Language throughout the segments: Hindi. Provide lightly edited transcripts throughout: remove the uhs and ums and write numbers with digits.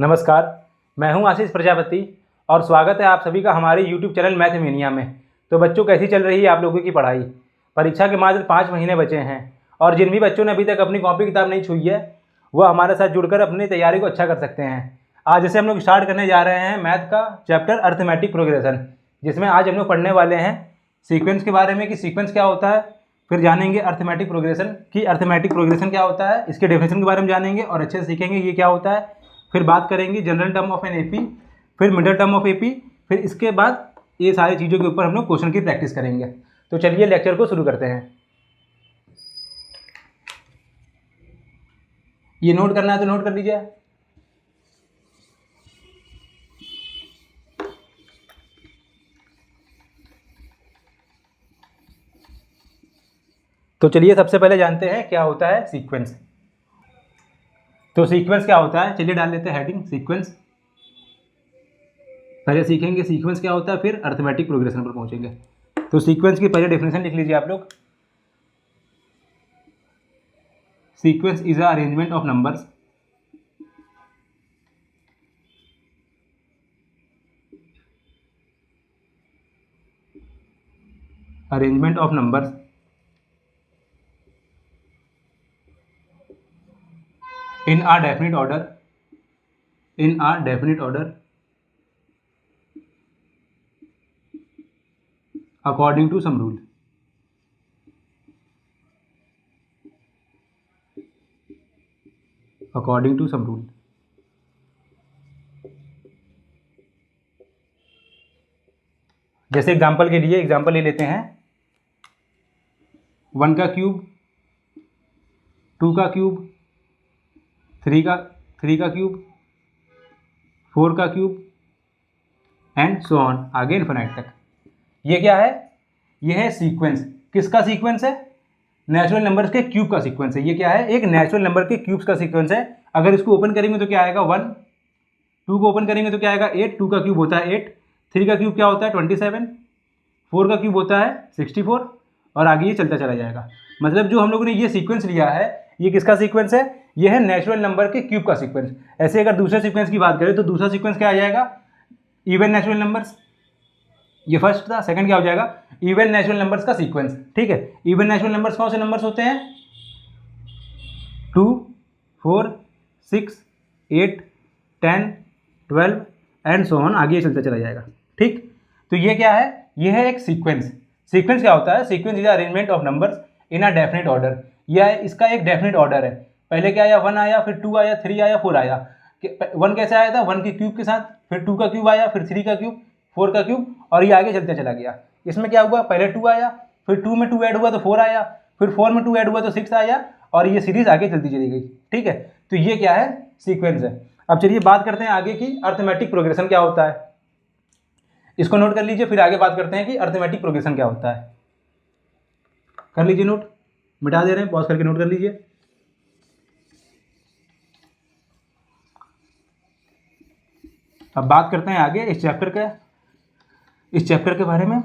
नमस्कार, मैं हूं आशीष प्रजापति और स्वागत है आप सभी का हमारे YouTube चैनल मैथमेनिया में। तो बच्चों, कैसी चल रही है आप लोगों की पढ़ाई? परीक्षा के मात्र 5 महीने बचे हैं और जिन भी बच्चों ने अभी तक अपनी कॉपी किताब नहीं छुई है वह हमारे साथ जुड़कर अपनी तैयारी को अच्छा कर सकते हैं। आज जैसे हम लोग स्टार्ट करने जा रहे हैं मैथ का चैप्टर अर्थमेटिक प्रोग्रेशन, जिसमें आज हम लोग पढ़ने वाले हैं सीक्वेंस के बारे में कि सीक्वेंस क्या होता है। फिर जानेंगे अर्थमेटिक प्रोग्रेशन कि अर्थमेटिक प्रोग्रेशन क्या होता है, इसके डेफिनेशन के बारे में जानेंगे और अच्छे से सीखेंगे ये क्या होता है। फिर बात करेंगे general term of an AP, फिर मिडल टर्म ऑफ एपी, फिर इसके बाद ये सारी चीज़ों के ऊपर हम लोग क्वेश्चन की प्रैक्टिस करेंगे। तो चलिए लेक्चर को शुरू करते हैं। ये नोट करना है तो नोट कर लीजिए। तो चलिए सबसे पहले जानते हैं क्या होता है सीक्वेंस। तो सीक्वेंस क्या होता है, चलिए डाल लेते हैं हेडिंग सीक्वेंस। पहले सीखेंगे सीक्वेंस क्या होता है, फिर अर्थमेटिक प्रोग्रेशन पर पहुंचेंगे। तो सीक्वेंस की पहले डेफिनेशन लिख लीजिए आप लोग। Sequence is a arrangement of numbers in a definite order according to some rule। जैसे एग्जाम्पल के लिए एग्जाम्पल ले लेते हैं 1 का क्यूब, 2 का क्यूब, 3 का क्यूब, 4 का क्यूब एंड सो ऑन, आगे इन्फिनाइट तक। ये क्या है? ये है सीक्वेंस। किसका सीक्वेंस है? नेचुरल नंबर्स के क्यूब का सीक्वेंस है। ये क्या है? एक नेचुरल नंबर के क्यूब्स का सीक्वेंस है। अगर इसको ओपन करेंगे तो क्या आएगा 1, 2 को ओपन करेंगे तो क्या आएगा 8, 2 का क्यूब होता है 8, 3 का क्यूब क्या होता है 27, 4 का क्यूब होता है 64 और आगे ये चलता चला जाएगा। मतलब जो हम लोगों ने ये सीक्वेंस लिया है ये किसका सीक्वेंस है? ये है नेचुरल नंबर के क्यूब का सीक्वेंस। ऐसे अगर दूसरे सीक्वेंस की बात करें तो दूसरा सीक्वेंस क्या आ जाएगा? Even natural numbers. ये फर्स्ट था, सेकंड क्या हो जाएगा? इवन नेचुरल नंबर्स का सीक्वेंस। ठीक है, इवन नेचुरल नंबर्स कौन से नंबर्स होते हैं? 2, 4, 6, 8, 10, 12 एंड सो ऑन, आगे चलता चला जाएगा। ठीक, तो ये क्या है? ये है एक सीक्वेंस। सीक्वेंस क्या होता है? Sequence is arrangement of numbers in a definite order. यह इसका एक डेफिनेट ऑर्डर है। पहले क्या आया? 1 आया, फिर 2 आया, 3 आया, 4 आया। 1 कैसे आया था? 1 के क्यूब के साथ, फिर 2 का क्यूब आया, फिर 3 का क्यूब, 4 का क्यूब और ये आगे चलता चला गया। इसमें क्या हुआ? पहले 2 आया, फिर 2 में 2 ऐड हुआ तो 4 आया, फिर 4 में 2 ऐड हुआ तो 6 आया और ये सीरीज आगे चलती चली गई। ठीक है, तो ये क्या है? सीक्वेंस है। अब चलिए बात करते हैं आगे की अर्थमेटिक प्रोग्रेशन क्या होता है। इसको नोट कर लीजिए, फिर आगे बात करते हैं कि अर्थमेटिक प्रोग्रेशन क्या होता है। कर लीजिए नोट, मिटा दे रहे हैं, पॉज करके नोट कर लीजिए। अब बात करते हैं आगे इस चैप्टर के बारे में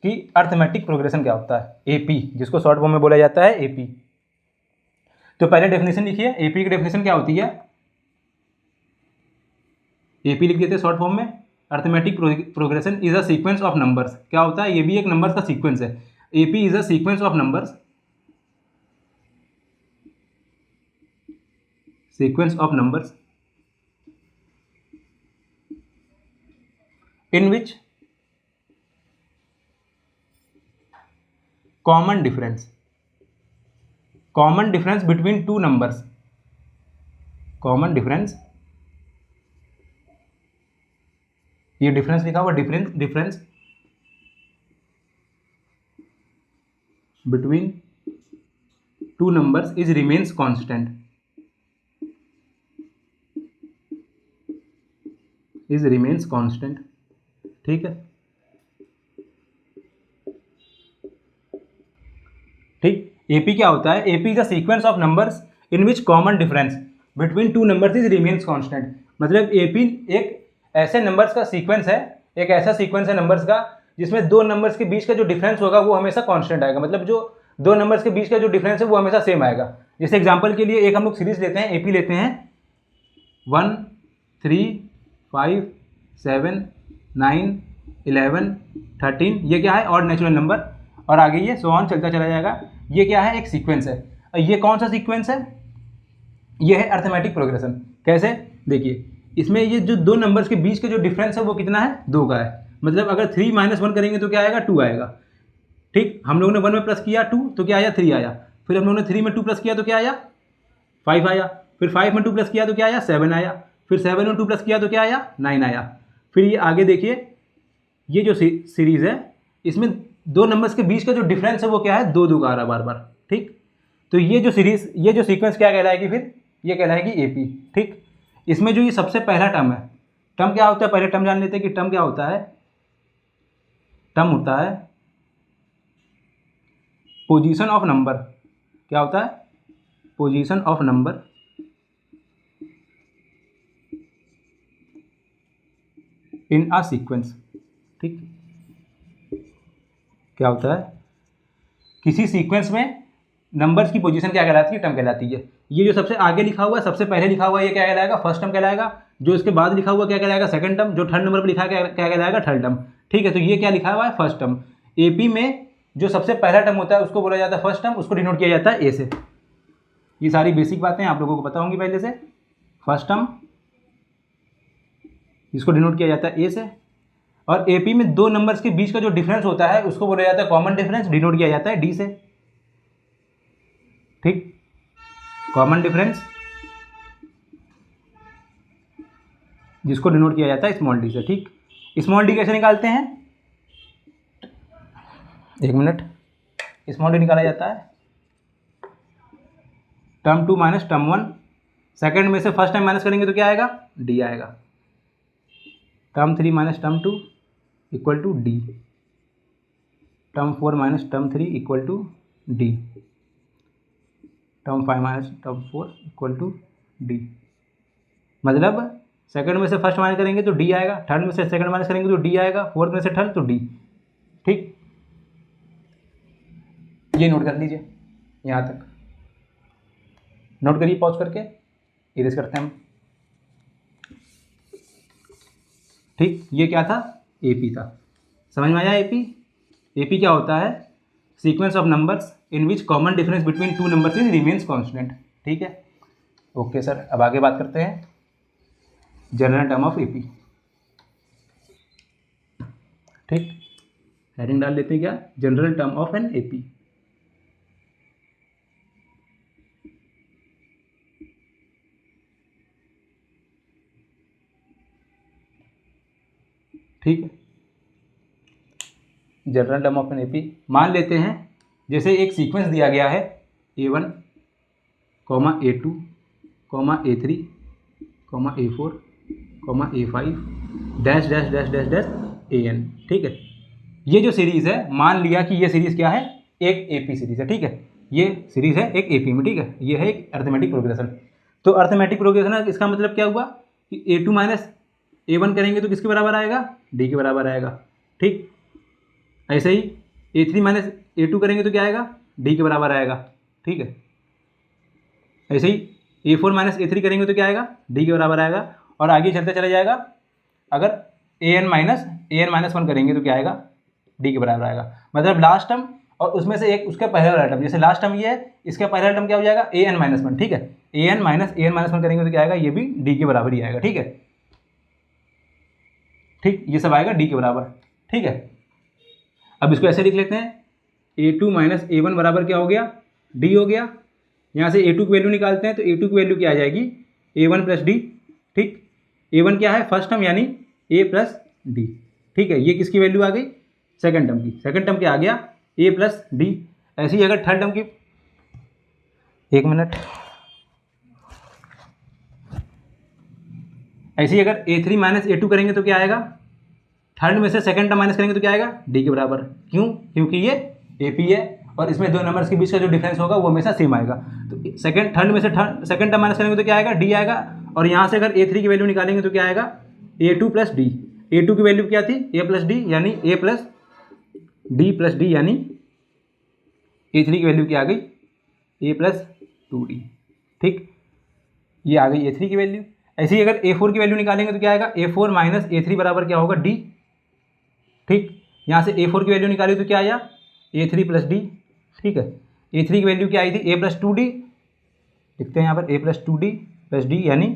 कि अर्थमेटिक प्रोग्रेशन क्या होता है, एपी, जिसको शॉर्ट फॉर्म में बोला जाता है एपी। तो पहले डेफिनेशन लिखिए, एपी की डेफिनेशन क्या होती है? एपी लिख देते हैं शॉर्ट फॉर्म में। Arithmetic progression is a sequence of numbers. क्या होता है? ये भी एक नंबर्स का सीक्वेंस है। AP is a sequence of numbers in which common difference between two numbers, ये डिफरेंस लिखा हुआ, difference between two numbers is remains constant, ठीक है। ठीक, एपी क्या होता है? AP is a sequence of numbers in which common difference between two numbers is remains constant. मतलब एपी एक ऐसे नंबर्स का सीक्वेंस है, एक ऐसा सीक्वेंस है नंबर्स का जिसमें दो नंबर्स के बीच का जो डिफरेंस होगा वो हमेशा कांस्टेंट आएगा। मतलब जो दो नंबर्स के बीच का जो डिफरेंस है वो हमेशा सेम आएगा। जैसे एग्जांपल के लिए एक हम लोग सीरीज लेते हैं, एपी लेते हैं 1, 3, 5, 7, 9, 11, 13, ये क्या है ऑड नेचुरल नंबर, और आगे ये सो ऑन चलता चला जाएगा। ये क्या है, एक सीक्वेंस है। और ये कौन सा सीक्वेंस है, ये है अर्थमेटिक प्रोग्रेशन। कैसे, देखिए इसमें ये जो दो नंबर्स के बीच का जो डिफरेंस है वो कितना है, 2 का है। मतलब अगर 3 - 1 करेंगे तो क्या आएगा, 2 आएगा। ठीक, हम लोगों ने 1 में प्लस किया 2 तो क्या आया, 3 आया। फिर हम लोगों ने 3 में 2 प्लस किया तो क्या आया, 5 आया। फिर 5 में 2 प्लस किया तो क्या आया, 7 आया। फिर 7 में 2 प्लस किया तो क्या आया, 9 आया। फिर ये आगे देखिए, ये जो सीरीज़ है इसमें दो नंबर्स के बीच का जो डिफरेंस है वो क्या है, 2 2 का आ रहा बार बार। ठीक, तो ये जो सीरीज, ये जो सीक्वेंस क्या कहलाएगी, फिर ये कहलाएगी एपी। ठीक, इसमें जो ये सबसे पहला टर्म है, टर्म क्या होता है, पहले टर्म जान लेते हैं कि टर्म क्या होता है। टर्म होता है पोजीशन ऑफ नंबर। क्या होता है, position of number in a sequence. ठीक, क्या होता है, किसी सीक्वेंस में नंबर्स की पोजीशन क्या कहलाती है, टर्म कहलाती है। ये जो सबसे आगे लिखा हुआ है, सबसे पहले लिखा हुआ है, ये क्या कहलाएगा, फर्स्ट टर्म कहलाएगा। जो इसके बाद लिखा हुआ क्या कहलाएगा, सेकंड टर्म। जो थर्ड नंबर पर लिखा है क्या कहलाएगा, थर्ड टर्म। ठीक है, तो ये क्या लिखा हुआ है, फर्स्ट टर्म। एपी में जो सबसे पहला टर्म होता है उसको बोला जाता है फर्स्ट टर्म, उसको डिनोट किया जाता है ए से। ये सारी बेसिक बातें आप लोगों को पता होंगी पहले से। फर्स्ट टर्म इसको डिनोट किया जाता है ए से, और एपी में दो नंबर्स के बीच का जो डिफरेंस होता है उसको बोला जाता है कॉमन डिफरेंस, डिनोट किया जाता है डी से। ठीक, कॉमन डिफरेंस जिसको डिनोट किया जाता है स्मॉल डी से। ठीक, स्मॉल डी कैसे निकालते हैं, एक मिनट। स्मॉल डी निकाला जाता है टर्म 2 माइनस टर्म 1। सेकंड में से फर्स्ट टाइम माइनस करेंगे तो क्या आएगा, डी आएगा। Term 3 minus term 2 equal to d. Term 4 minus term 3 equal to d. Term 5 minus term 4 equal to d. मतलब सेकंड में से फर्स्ट माइनस करेंगे तो डी आएगा, थर्ड में से सेकंड माइनस करेंगे तो डी आएगा, फोर्थ में से थर्ड तो डी। ठीक, ये नोट कर लीजिए, यहाँ तक नोट करिए, पॉज करके इरेज करते हैं हम। ठीक, ये क्या था, एपी था। समझ में आया एपी। एपी क्या होता है, sequence of numbers in which common difference between two numbers is remains constant. ठीक है, ओके सर। अब आगे बात करते हैं जनरल टर्म ऑफ एपी। ठीक, हेडिंग डाल लेते हैं क्या, general term of an AP. ठीक है, general term of an AP. मान लेते हैं जैसे एक सीक्वेंस दिया गया है A1, A2, A3, A4, A5 dash dash dash dash dash AN। ठीक है, ये जो सीरीज़ है, मान लिया कि ये सीरीज़ क्या है, एक एपी सीरीज़ है। ठीक है, ये सीरीज़ है एक एपी में। ठीक है, ये है एक अर्थमेटिक प्रोग्रेशन। तो अर्थमेटिक प्रोग्रेशन है, इसका मतलब क्या हुआ कि A2 माइनस A1 करेंगे तो किसके बराबर आएगा, डी के बराबर आएगा। ठीक, ऐसे ही A3 माइनस A2 करेंगे तो क्या आएगा, डी के बराबर आएगा। ठीक है, ऐसे ही A4 माइनस A3 करेंगे तो क्या आएगा, डी के बराबर आएगा। और आगे चलते चला जाएगा, अगर AN माइनस 1 करेंगे तो क्या आएगा, डी के बराबर आएगा। मतलब लास्ट टर्म और उसमें से एक उसका पहला वाला टर्म, जैसे लास्ट टर्म ये है, इसका पहला टर्म क्या हो जाएगा, AN माइनस 1। ठीक है, AN माइनस 1 करेंगे तो क्या आएगा, ये भी डी के बराबर ही आएगा। ठीक है, ठीक, ये सब आएगा डी के बराबर। ठीक है, अब इसको ऐसे लिख लेते हैं, A2 माइनस A1 बराबर क्या हो गया, डी हो गया। यहाँ से A2 की वैल्यू निकालते हैं तो A2 की वैल्यू क्या आ जाएगी, A1 प्लस डी। ठीक, A1 क्या है, फर्स्ट टर्म यानी A प्लस डी। ठीक है, ये किसकी वैल्यू आ गई, सेकंड टर्म की। सेकंड टर्म क्या आ गया, A प्लस डी। ऐसे ही अगर थर्ड टर्म की, एक मिनट, ऐसे ही अगर A3 माइनस A2 करेंगे तो क्या आएगा, थर्ड में से सेकंड टर्म माइनस करेंगे तो क्या आएगा, डी के बराबर। क्यों, क्योंकि ये एपी है और इसमें दो नंबर्स के बीच का जो डिफरेंस होगा वो हमेशा सेम आएगा। तो थर्ड में से सेकंड टर्म माइनस करेंगे तो क्या आएगा, डी आएगा। और यहाँ से अगर A3 की वैल्यू निकालेंगे तो क्या आएगा, A2 प्लस डी। A2 की वैल्यू क्या थी, A प्लस डी, यानी A प्लस डी, यानी A3 की वैल्यू क्या आ गई, A प्लस 2D। ठीक, ये आ गई A3 की वैल्यू। ऐसे ही अगर A4 की वैल्यू निकालेंगे तो क्या आएगा, A4 माइनस A3 बराबर क्या होगा, D। ठीक, यहाँ से A4 की वैल्यू निकाली तो क्या आया, A3 प्लस D। ठीक है, A3 की वैल्यू क्या आई थी, A प्लस 2D। लिखते हैं यहाँ पर A plus 2D plus D यानी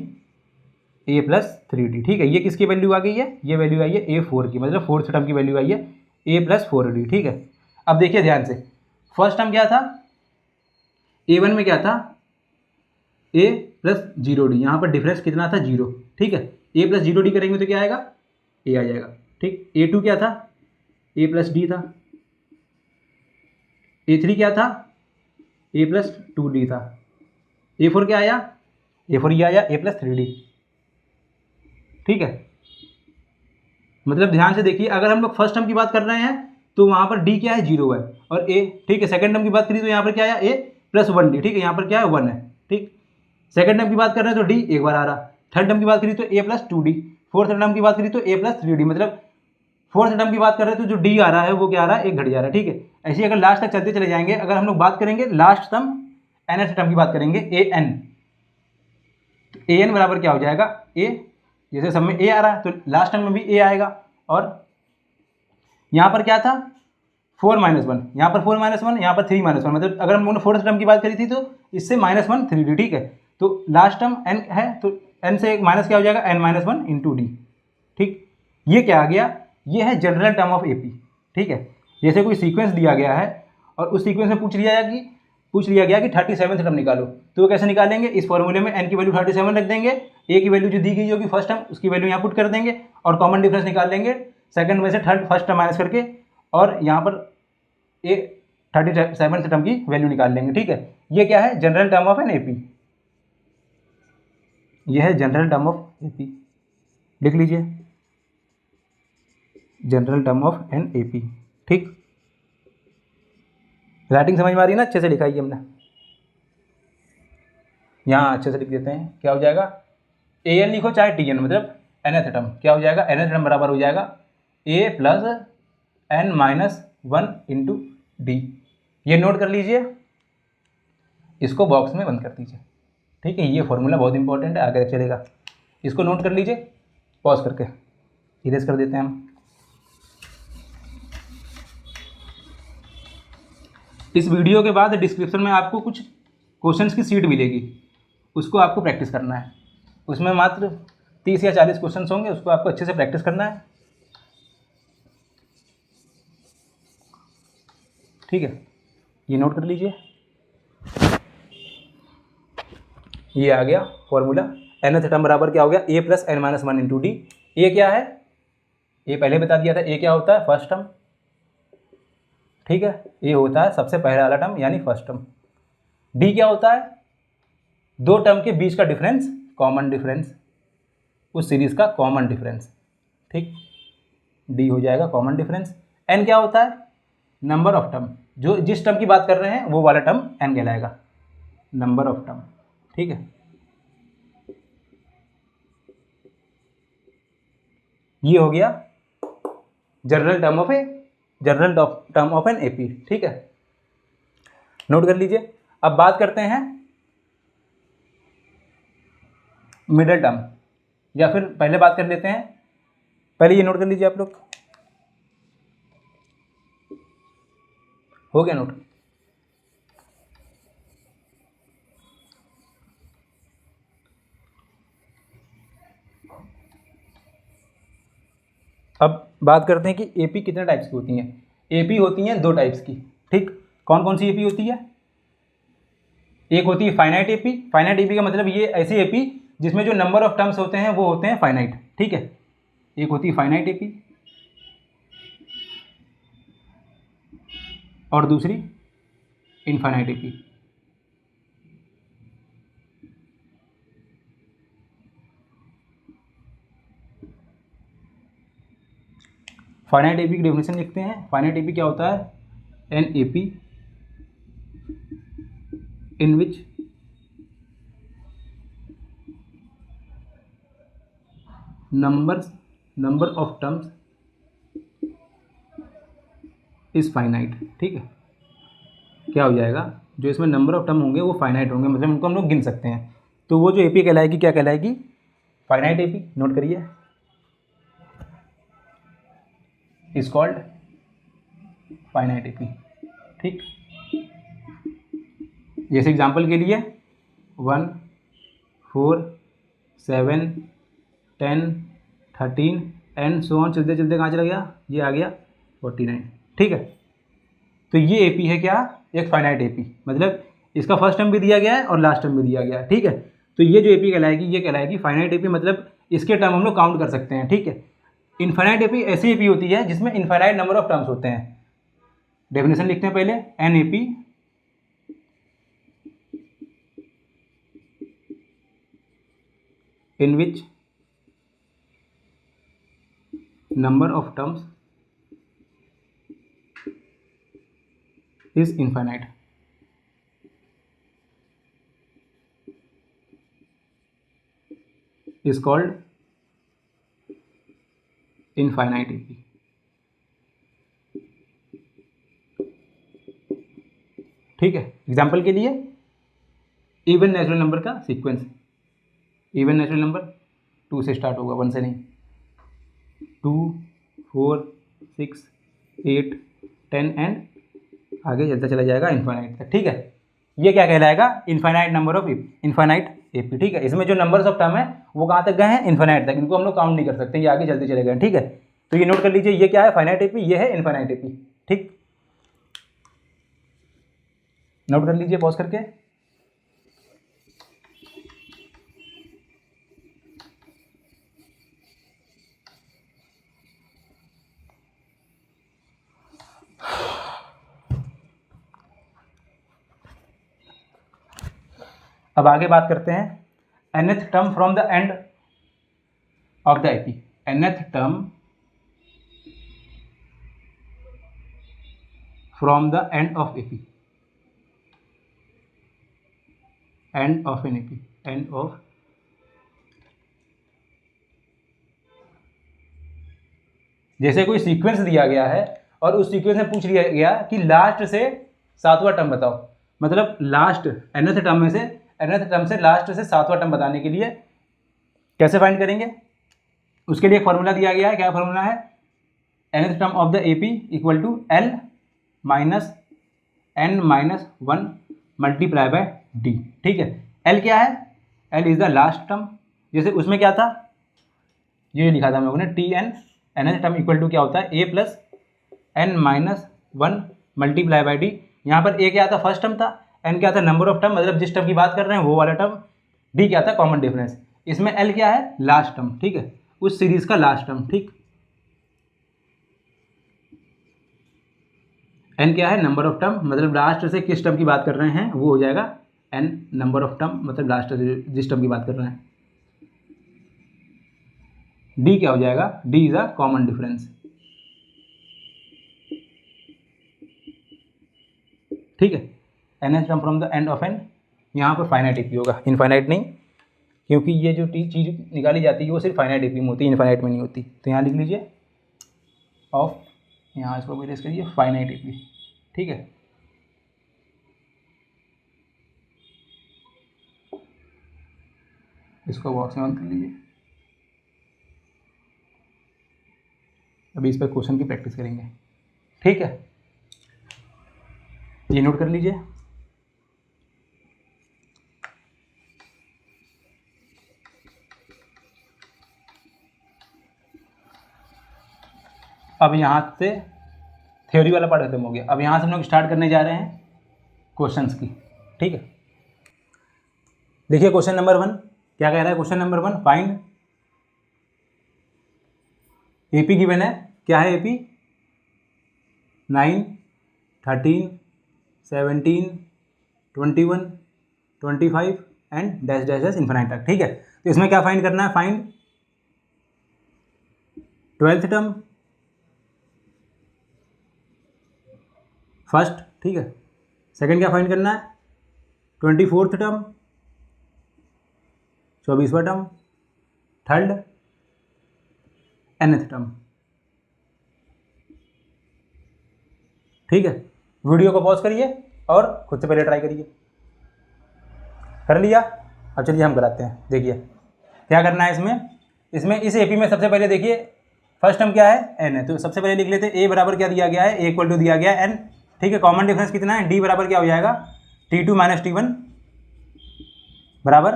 A प्लस 3D। ठीक है, ये किसकी वैल्यू आ गई है, ये वैल्यू आई है A4 की, मतलब फोर्थ टर्म की वैल्यू आई है A प्लस 4D। ठीक है, अब देखिए ध्यान से, फर्स्ट टर्म क्या था, A1 में क्या था, A प्लस 0D, यहाँ पर डिफरेंस कितना था, 0। ठीक है, A प्लस 0D करेंगे तो क्या आएगा, A आ जाएगा। ठीक, A2 क्या था, A प्लस D था। A3 क्या था, A प्लस 2D था। A4 क्या आया, A4 ये आया A प्लस 3D। ठीक है, मतलब ध्यान से देखिए, अगर हम लोग फर्स्ट टर्म की बात कर रहे हैं तो वहाँ पर D क्या है, 0 है और A। ठीक है, सेकंड टर्म की बात करी तो यहाँ पर क्या आया, A प्लस 1D। ठीक है, यहाँ पर क्या है, 1 है। ठीक, सेकंड टर्म की बात कर रहे हैं तो D एक बार आ रहा, थर्ड टर्म की बात करी तो A plus 2D, fourth term की बात करी तो A प्लस 3D, मतलब फोर्थ टर्म की बात कर रहे हैं तो जो D आ रहा है वो क्या आ रहा है, एक घट जा रहा है। ठीक है, ऐसे ही अगर लास्ट तक चलते चले जाएंगे, अगर हम लोग बात करेंगे लास्ट टर्म nth टर्म की बात करेंगे AN, तो AN बराबर क्या हो जाएगा, A। जैसे सब में A आ रहा है तो लास्ट टर्म में भी A आएगा। और यहाँ पर क्या था, 4-1, यहाँ पर 4-1, यहाँ पर 3-1, मतलब अगर हम लोगों ने फोर्थ टर्म की बात करी थी तो इससे -1 3D। ठीक है, तो लास्ट टर्म n है तो n से एक माइनस क्या हो जाएगा, n-1 इंटू D। ठीक, ये क्या आ गया, ये है जनरल टर्म ऑफ AP। ठीक है, जैसे कोई सीक्वेंस दिया गया है और उस सीक्वेंस में पूछ लिया गया कि 37th टर्म निकालो, तो वो कैसे निकालेंगे, इस फॉर्मूले में n की वैल्यू 37 रख देंगे, A की वैल्यू जो दी गई होगी फर्स्ट टर्म उसकी वैल्यू यहाँ पुट कर देंगे और कॉमन डिफरेंस निकाल लेंगे सेकंड में से फर्स्ट टर्म माइनस करके, और यहाँ पर A 37th टर्म की वैल्यू निकाल लेंगे। ठीक है, ये क्या है, general term of an AP। यह है जनरल टर्म ऑफ AP, लिख लीजिए, general term of an AP। ठीक, राइटिंग समझ में आ रही है ना, अच्छे से लिखाई हमने, यहाँ अच्छे से लिख देते हैं, क्या हो जाएगा, AN लिखो चाहे TN, मतलब nth टर्म क्या हो जाएगा, nth टर्म बराबर हो जाएगा A plus n-1 into D। ये नोट कर लीजिए, इसको बॉक्स में बंद कर दीजिए। ठीक है, ये फॉर्मूला बहुत इंपॉर्टेंट है, आगे चलेगा, इसको नोट कर लीजिए, पॉज करके इरेज कर देते हैं हम। इस वीडियो के बाद डिस्क्रिप्शन में आपको कुछ क्वेश्चंस की सीट मिलेगी, उसको आपको प्रैक्टिस करना है, उसमें मात्र 30 या 40 क्वेश्चंस होंगे, उसको आपको अच्छे से प्रैक्टिस करना है। ठीक है, ये नोट कर लीजिए, ये आ गया फॉर्मूला, nth टर्म बराबर क्या हो गया, A plus n-1 into D। ए क्या है, ये पहले बता दिया था, ए क्या होता है, फर्स्ट टर्म। ठीक है, ये होता है सबसे पहला वाला टर्म यानी फर्स्ट टर्म। डी क्या होता है, दो टर्म के बीच का डिफरेंस, कॉमन डिफरेंस, उस सीरीज का कॉमन डिफरेंस। ठीक, डी हो जाएगा कॉमन डिफरेंस। एन क्या होता है, नंबर ऑफ टर्म, जो जिस टर्म की बात कर रहे हैं वो वाला टर्म एन कहलाएगा, नंबर ऑफ टर्म। ठीक है, ये हो गया general term of an AP. ठीक है, नोट कर लीजिए। अब बात करते हैं मिडल टर्म, या फिर पहले बात कर लेते हैं, पहले ये नोट कर लीजिए आप लोग, हो गया नोट। अब बात करते हैं कि एपी कितने टाइप्स की होती हैं। एपी होती हैं दो टाइप्स की। ठीक, कौन कौन सी एपी होती है, एक होती है फाइनाइट एपी। फाइनाइट एपी का मतलब ये ऐसी एपी जिसमें जो नंबर ऑफ टर्म्स होते हैं वो होते हैं फाइनाइट। ठीक है, एक होती है फाइनाइट एपी और दूसरी इनफाइनाइट एपी। फाइनाइट एपी की डेफिनेशन लिखते हैं। फाइनाइट एपी क्या होता है, an AP in which number of terms is finite. ठीक है, क्या हो जाएगा, जो इसमें नंबर ऑफ टर्म होंगे वो फाइनाइट होंगे, मतलब उनको हम लोग गिन सकते हैं, तो वो जो एपी कहलाएगी क्या कहलाएगी, फाइनाइट एपी, नोट करिए, इज कॉल्ड फाइनाइट एपी। ठीक, जैसे एग्जांपल के लिए 1, 4, 7, 10, 13 एंड सो ऑन, चलते चलते कहाँ चला गया, ये आ गया 49। ठीक है, तो ये एपी है क्या, एक फाइनाइट एपी, मतलब इसका फर्स्ट टर्म भी दिया गया है और लास्ट टर्म भी दिया गया है। ठीक है, तो ये जो एपी कहलाएगी ये कहलाएगी फाइनाइट एपी, मतलब इसके टर्म हम लोग काउंट कर सकते हैं। ठीक है, इनफाइनाइट एपी ऐसी एपी होती है जिसमें इनफाइनाइट नंबर ऑफ टर्म्स होते हैं। डेफिनेशन लिखते हैं पहले, an AP in which number of terms is infinite is called infinite AP। ठीक है, एग्जाम्पल के लिए इवन नेचुरल नंबर का सीक्वेंस, इवन नेचुरल नंबर 2 से स्टार्ट होगा, 1 से नहीं, 2, 4, 6, 8, 10 एंड आगे चलता चला जाएगा इनफाइनाइट तक। ठीक है, ये क्या कहलाएगा, infinite number of infinite AP. ठीक है, इसमें जो नंबर्स ऑफ टर्म है वो कहाँ तक गए हैं, इनफाइनाइट तक, इनको हम लोग काउंट नहीं कर सकते, ये आगे चलते चले गए। ठीक है, तो ये नोट कर लीजिए, ये क्या है, फाइनाइट एपी, ये है इनफाइनाइट एपी। ठीक, नोट कर लीजिए पॉज करके। अब आगे बात करते हैं nth term from the end of the AP. nth term from the end of AP, end of an AP, end of, जैसे कोई सीक्वेंस दिया गया है और उस सीक्वेंस में पूछ लिया गया कि लास्ट से 7वां टर्म बताओ, मतलब लास्ट nth टर्म में से, nth टर्म से लास्ट से 7वां टर्म बताने के लिए कैसे फाइंड करेंगे, उसके लिए एक फॉर्मूला दिया गया है। क्या फॉर्मूला है, nth term of the AP equal to L minus n minus 1 multiply by d. ठीक है, L क्या है, L is the last term, जैसे उसमें क्या था, ये लिखा था हम लोगों ने, t n, nth term equal to क्या होता है, a plus n minus 1 multiply by d. यहाँ पर a क्या था, फर्स्ट टर्म था, n क्या था, नंबर ऑफ टर्म, मतलब जिस टर्म की बात कर रहे हैं वो वाला टर्म, d क्या था, कॉमन डिफरेंस, इसमें l क्या है, लास्ट टर्म। ठीक है, उस सीरीज का लास्ट टर्म। ठीक, n क्या है, नंबर ऑफ टर्म, मतलब लास्ट से किस टर्म की बात कर रहे हैं वो हो जाएगा n नंबर ऑफ टर्म, मतलब लास्ट से जिस टर्म की बात कर रहे हैं। d क्या हो जाएगा, d is a common difference. ठीक है, nth term from the end of n, यहाँ पर फाइनाइट एपी होगा, इनफाइनाइट नहीं, क्योंकि ये जो चीज़ निकाली जाती है वो सिर्फ फाइनाइट एपी में होती है, इनफाइनाइट में नहीं होती। तो यहाँ लिख लीजिए ऑफ, यहाँ इसको भी रेस करिए, फाइनाइट एपी। ठीक है, इसको बॉक्स में ऑन कर लीजिए। अभी इस पर क्वेश्चन की प्रैक्टिस करेंगे। ठीक है, ये नोट कर लीजिए। अब यहाँ से थ्योरी वाला पार्ट खत्म हो गया, अब यहाँ से हम लोग स्टार्ट करने जा रहे हैं क्वेश्चंस की। ठीक है, देखिए क्वेश्चन नंबर 1 क्या कह रहा है, question number 1, find AP given है, क्या है AP, 9, 13, 17, 21, 25 and dash dash dash infinite तक। ठीक है, तो इसमें क्या फाइंड करना है, फाइंड 12th टर्म फर्स्ट। ठीक है, सेकंड क्या फाइंड करना है, 24th टर्म, 24वां टर्म, थर्ड nth टर्म। ठीक है, वीडियो को पॉज करिए और खुद से पहले ट्राई करिए। कर लिया, अब चलिए हम कराते हैं। देखिए क्या करना है इसमें इस एपी में सबसे पहले देखिए फर्स्ट टर्म क्या है एन है, तो सबसे पहले लिख लेते हैं ए बराबर क्या दिया गया है, ए इक्वल टू दिया गया है एन, ठीक है। कॉमन डिफरेंस कितना है, डी बराबर क्या हो जाएगा T2 माइनस T1 बराबर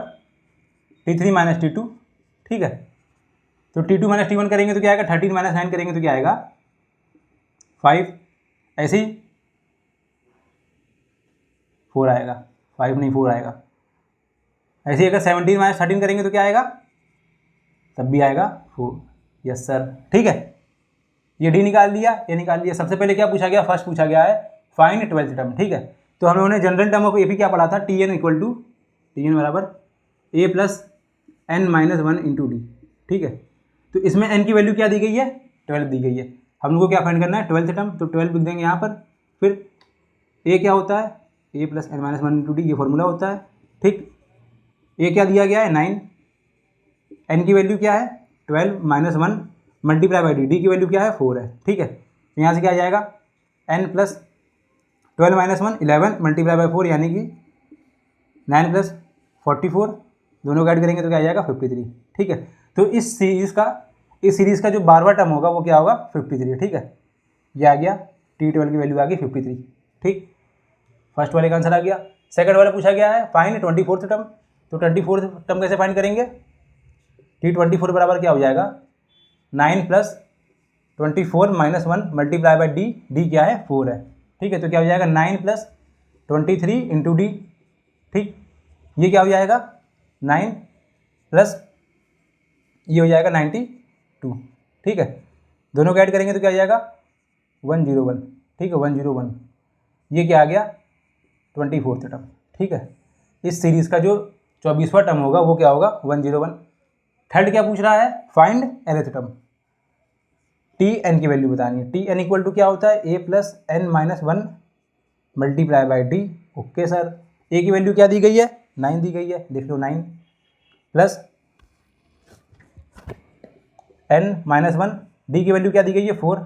T3 माइनस T2, ठीक है। तो T2 माइनस T1 करेंगे तो क्या आएगा, 13 माइनस 9 करेंगे तो क्या आएगा 5, ऐसे ही 4 आएगा, 5 नहीं 4 आएगा। ऐसे ही अगर 17 माइनस 13 करेंगे तो क्या आएगा, तब भी आएगा 4, यस सर, ठीक है। ये डी निकाल लिया, ये निकाल लिया। सबसे पहले क्या पूछा गया, फर्स्ट पूछा गया है फाइंड 12th टर्म, ठीक है। तो हम लोगों ने जनरल टर्म ऑफ एपी क्या पढ़ा था, t n equal to t n बराबर a plus n minus 1 into d, ठीक है। तो इसमें एन की वैल्यू क्या दी गई है, 12 दी गई है। हम लोग को क्या फाइंड करना है 12th टर्म, तो 12 लिख देंगे यहाँ पर। फिर ए क्या होता है, a plus n minus 1 into d, ये फॉर्मूला होता है, ठीक। ए क्या दिया गया है 9, एन की वैल्यू क्या है 12 minus 1 multiply by D, D की वैल्यू क्या है 4 है, ठीक है। तो यहाँ से क्या आ जाएगा n plus 12 minus 1 11 multiply by 4 यानी कि 9 प्लस 44, दोनों को ऐड करेंगे तो क्या आ जाएगा 53, ठीक है। तो इस सीरीज़ का जो 12वां टर्म होगा वो क्या होगा 53, ठीक है। ये आ गया T12 की वैल्यू आ गई 53, ठीक। फर्स्ट वाले का आंसर आ गया। सेकंड वाला पूछा गया है फाइंड 24th टर्म, तो 24th टर्म कैसे फाइंड करेंगे, T24 बराबर क्या हो जाएगा 9 plus 24 minus 1 multiply by D, D क्या है 4 है, ठीक है। तो क्या हो जाएगा 9 प्लस 23 इंटू डी, ठीक। ये क्या हो जाएगा 9 प्लस ये हो जाएगा 92, ठीक है। दोनों को ऐड करेंगे तो क्या हो जाएगा 101, ठीक है 101। ये क्या आ गया 24th टर्म, ठीक है। इस सीरीज़ का जो 24वां टर्म होगा वो क्या होगा 101। थर्ड क्या पूछ रहा है find nth term, t n की वैल्यू बतानी है। टी एन इक्वल टू क्या होता है a plus n minus 1 multiply by d, okay sir. A की वैल्यू क्या दी गई है 9 दी गई है, देख लो 9 प्लस एन माइनस 1, डी की वैल्यू क्या दी गई है 4,